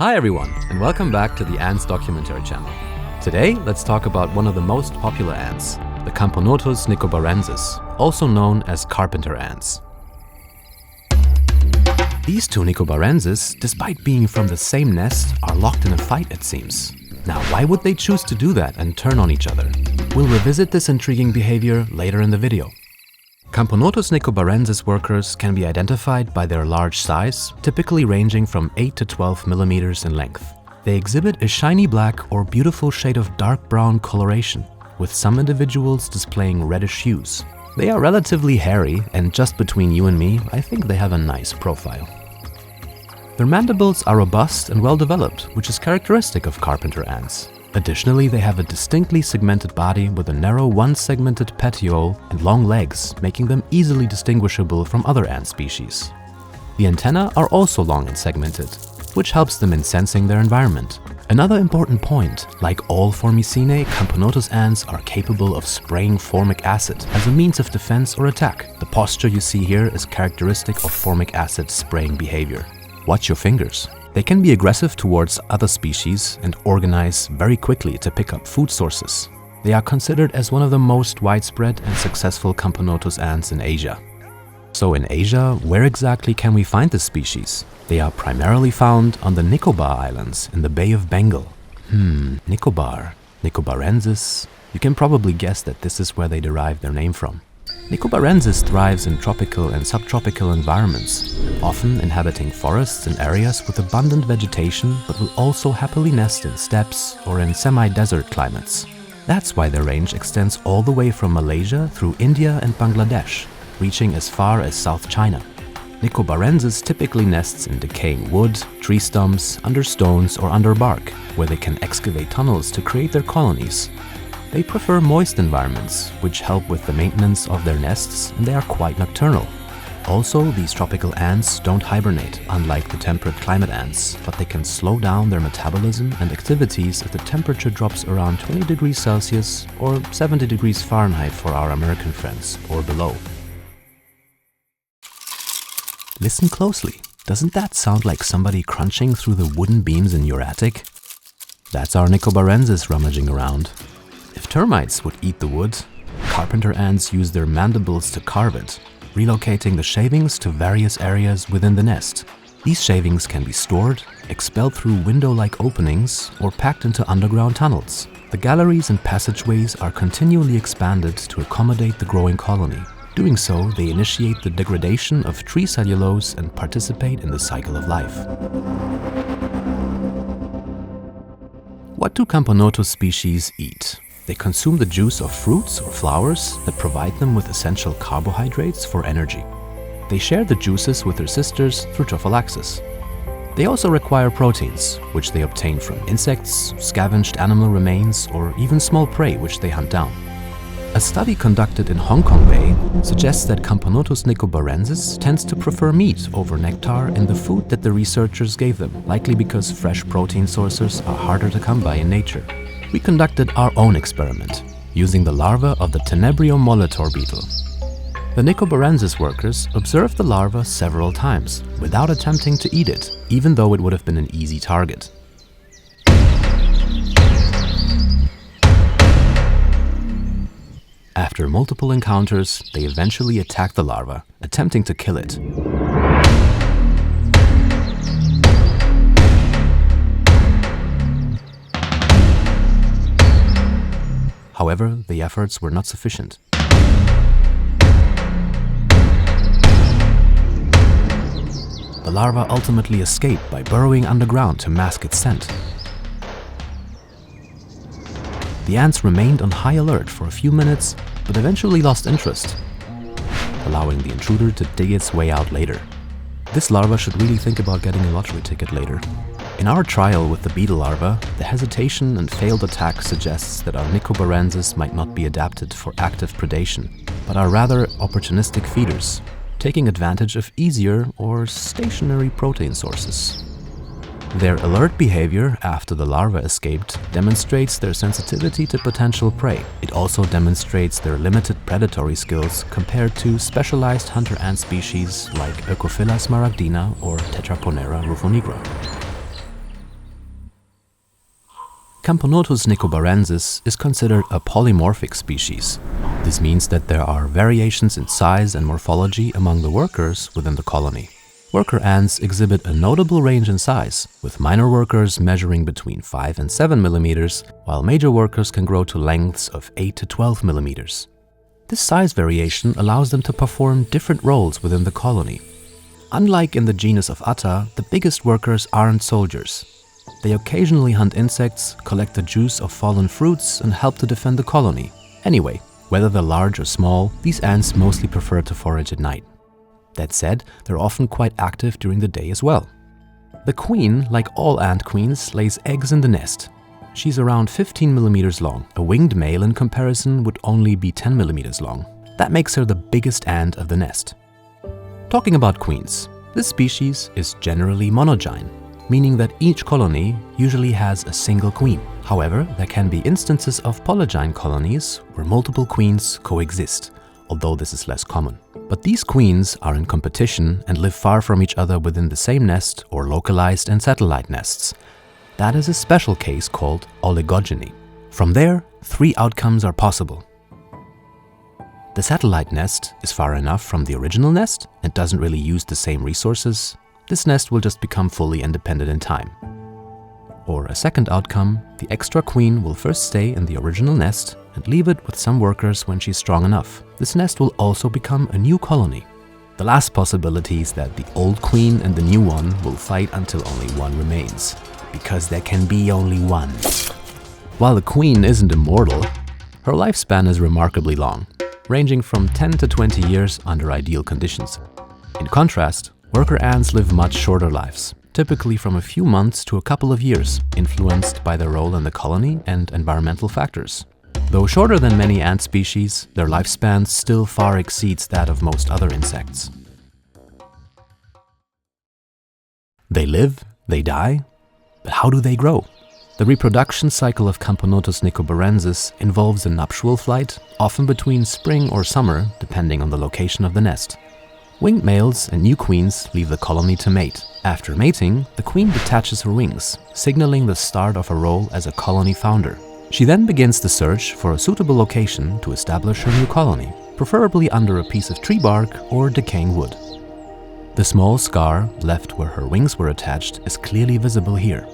Hi everyone, and welcome back to the Ants documentary channel. Today, let's talk about one of the most popular ants, the Camponotus Nicobarensis, also known as carpenter ants. These two Nicobarensis, despite being from the same nest, are locked in a fight, it seems. Now, why would they choose to do that and turn on each other? We'll revisit this intriguing behavior later in the video. Camponotus Nicobarensis workers can be identified by their large size, typically ranging from 8 to 12 millimeters in length. They exhibit a shiny black or beautiful shade of dark brown coloration, with some individuals displaying reddish hues. They are relatively hairy, and just between you and me, I think they have a nice profile. Their mandibles are robust and well developed, which is characteristic of carpenter ants. Additionally, they have a distinctly segmented body with a narrow one-segmented petiole and long legs, making them easily distinguishable from other ant species. The antennae are also long and segmented, which helps them in sensing their environment. Another important point, like all Formicinae, Camponotus ants are capable of spraying formic acid as a means of defense or attack. The posture you see here is characteristic of formic acid spraying behavior. Watch your fingers. They can be aggressive towards other species and organize very quickly to pick up food sources. They are considered as one of the most widespread and successful Camponotus ants in Asia. So in Asia, where exactly can we find this species? They are primarily found on the Nicobar Islands in the Bay of Bengal. Nicobar, Nicobarensis. You can probably guess that this is where they derive their name from. Nicobarensis thrives in tropical and subtropical environments, often inhabiting forests and areas with abundant vegetation, but will also happily nest in steppes or in semi-desert climates. That's why their range extends all the way from Malaysia through India and Bangladesh, reaching as far as South China. Nicobarensis typically nests in decaying wood, tree stumps, under stones or under bark, where they can excavate tunnels to create their colonies. They prefer moist environments, which help with the maintenance of their nests, and they are quite nocturnal. Also, these tropical ants don't hibernate, unlike the temperate climate ants, but they can slow down their metabolism and activities if the temperature drops around 20 degrees Celsius or 70 degrees Fahrenheit for our American friends, or below. Listen closely. Doesn't that sound like somebody crunching through the wooden beams in your attic? That's our Nicobarensis rummaging around. If termites would eat the wood, carpenter ants use their mandibles to carve it, relocating the shavings to various areas within the nest. These shavings can be stored, expelled through window-like openings, or packed into underground tunnels. The galleries and passageways are continually expanded to accommodate the growing colony. Doing so, they initiate the degradation of tree cellulose and participate in the cycle of life. What do Camponotus species eat? They consume the juice of fruits or flowers that provide them with essential carbohydrates for energy. They share the juices with their sisters through trophallaxis. They also require proteins, which they obtain from insects, scavenged animal remains, or even small prey which they hunt down. A study conducted in Hong Kong Bay suggests that Camponotus Nicobarensis tends to prefer meat over nectar in the food that the researchers gave them, likely because fresh protein sources are harder to come by in nature. We conducted our own experiment, using the larva of the Tenebrio molitor beetle. The Nicobarensis workers observed the larva several times, without attempting to eat it, even though it would have been an easy target. After multiple encounters, they eventually attacked the larva, attempting to kill it. However, the efforts were not sufficient. The larva ultimately escaped by burrowing underground to mask its scent. The ants remained on high alert for a few minutes, but eventually lost interest, allowing the intruder to dig its way out later. This larva should really think about getting a lottery ticket later. In our trial with the beetle larva, the hesitation and failed attack suggests that our Nicobarensis might not be adapted for active predation, but are rather opportunistic feeders, taking advantage of easier or stationary protein sources. Their alert behavior after the larva escaped demonstrates their sensitivity to potential prey. It also demonstrates their limited predatory skills compared to specialized hunter ant species like Eucophila smaragdina or Tetraponera rufonigra. Camponotus Nicobarensis is considered a polymorphic species. This means that there are variations in size and morphology among the workers within the colony. Worker ants exhibit a notable range in size, with minor workers measuring between 5 and 7 millimeters, while major workers can grow to lengths of 8 to 12 millimeters. This size variation allows them to perform different roles within the colony. Unlike in the genus of Atta, the biggest workers aren't soldiers. They occasionally hunt insects, collect the juice of fallen fruits, and help to defend the colony. Anyway, whether they're large or small, these ants mostly prefer to forage at night. That said, they're often quite active during the day as well. The queen, like all ant queens, lays eggs in the nest. She's around 15 millimeters long. A winged male in comparison would only be 10 millimeters long. That makes her the biggest ant of the nest. Talking about queens, this species is generally monogyne, meaning that each colony usually has a single queen. However, there can be instances of polygyne colonies where multiple queens coexist, although this is less common. But these queens are in competition and live far from each other within the same nest or localized and satellite nests. That is a special case called oligogeny. From there, 3 outcomes are possible. The satellite nest is far enough from the original nest and doesn't really use the same resources. This nest will just become fully independent in time. Or a second outcome, the extra queen will first stay in the original nest and leave it with some workers when she's strong enough. This nest will also become a new colony. The last possibility is that the old queen and the new one will fight until only one remains, because there can be only one. While the queen isn't immortal, her lifespan is remarkably long, ranging from 10 to 20 years under ideal conditions. In contrast, worker ants live much shorter lives, typically from a few months to a couple of years, influenced by their role in the colony and environmental factors. Though shorter than many ant species, their lifespan still far exceeds that of most other insects. They live, they die, but how do they grow? The reproduction cycle of Camponotus Nicobarensis involves a nuptial flight, often between spring or summer, depending on the location of the nest. Winged males and new queens leave the colony to mate. After mating, the queen detaches her wings, signaling the start of her role as a colony founder. She then begins the search for a suitable location to establish her new colony, preferably under a piece of tree bark or decaying wood. The small scar left where her wings were attached is clearly visible here.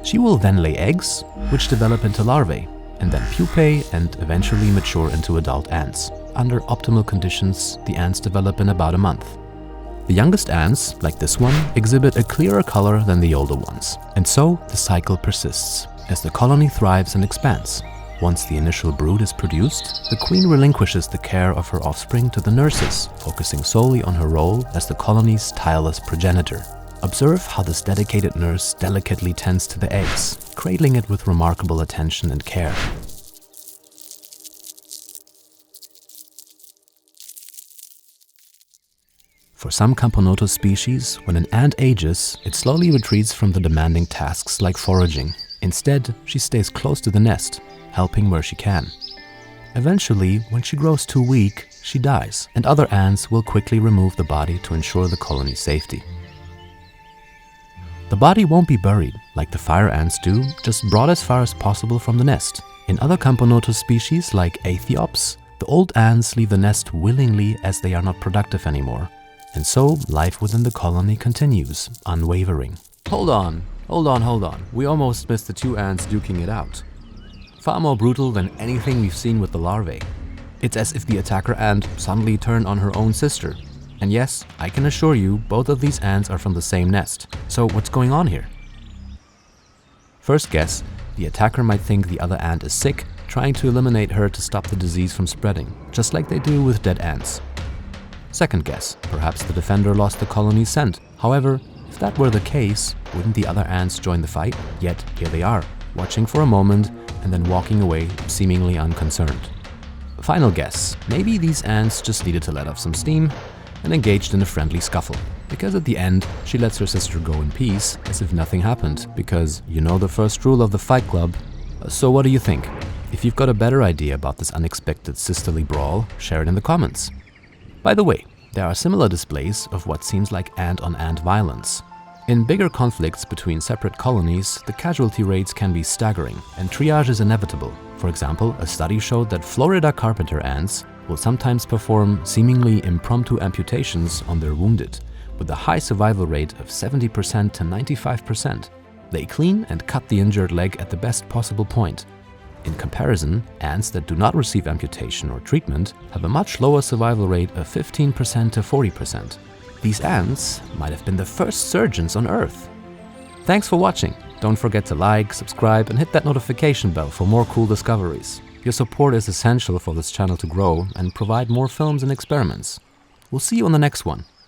She will then lay eggs, which develop into larvae, and then pupae and eventually mature into adult ants. Under optimal conditions, the ants develop in about a month. The youngest ants, like this one, exhibit a clearer color than the older ones. And so, the cycle persists, as the colony thrives and expands. Once the initial brood is produced, the queen relinquishes the care of her offspring to the nurses, focusing solely on her role as the colony's tireless progenitor. Observe how this dedicated nurse delicately tends to the eggs, cradling it with remarkable attention and care. For some Camponotus species, when an ant ages, it slowly retreats from the demanding tasks like foraging. Instead, she stays close to the nest, helping where she can. Eventually, when she grows too weak, she dies, and other ants will quickly remove the body to ensure the colony's safety. The body won't be buried, like the fire ants do, just brought as far as possible from the nest. In other Camponotus species, like Aethiops, the old ants leave the nest willingly as they are not productive anymore. And so, life within the colony continues, unwavering. Hold on. We almost missed the 2 ants duking it out. Far more brutal than anything we've seen with the larvae. It's as if the attacker ant suddenly turned on her own sister. And yes, I can assure you, both of these ants are from the same nest. So what's going on here? First guess, the attacker might think the other ant is sick, trying to eliminate her to stop the disease from spreading, just like they do with dead ants. Second guess, perhaps the defender lost the colony's scent. However, if that were the case, wouldn't the other ants join the fight? Yet, here they are, watching for a moment and then walking away, seemingly unconcerned. Final guess, maybe these ants just needed to let off some steam and engaged in a friendly scuffle. Because at the end, she lets her sister go in peace, as if nothing happened, because you know the first rule of the Fight Club. So what do you think? If you've got a better idea about this unexpected sisterly brawl, share it in the comments. By the way, there are similar displays of what seems like ant-on-ant violence. In bigger conflicts between separate colonies, the casualty rates can be staggering and triage is inevitable. For example, a study showed that Florida carpenter ants will sometimes perform seemingly impromptu amputations on their wounded, with a high survival rate of 70% to 95%. They clean and cut the injured leg at the best possible point. In comparison, ants that do not receive amputation or treatment have a much lower survival rate of 15% to 40%. These ants might have been the first surgeons on Earth. Thanks for watching. Don't forget to like, subscribe, and hit that notification bell for more cool discoveries. Your support is essential for this channel to grow and provide more films and experiments. We'll see you on the next one.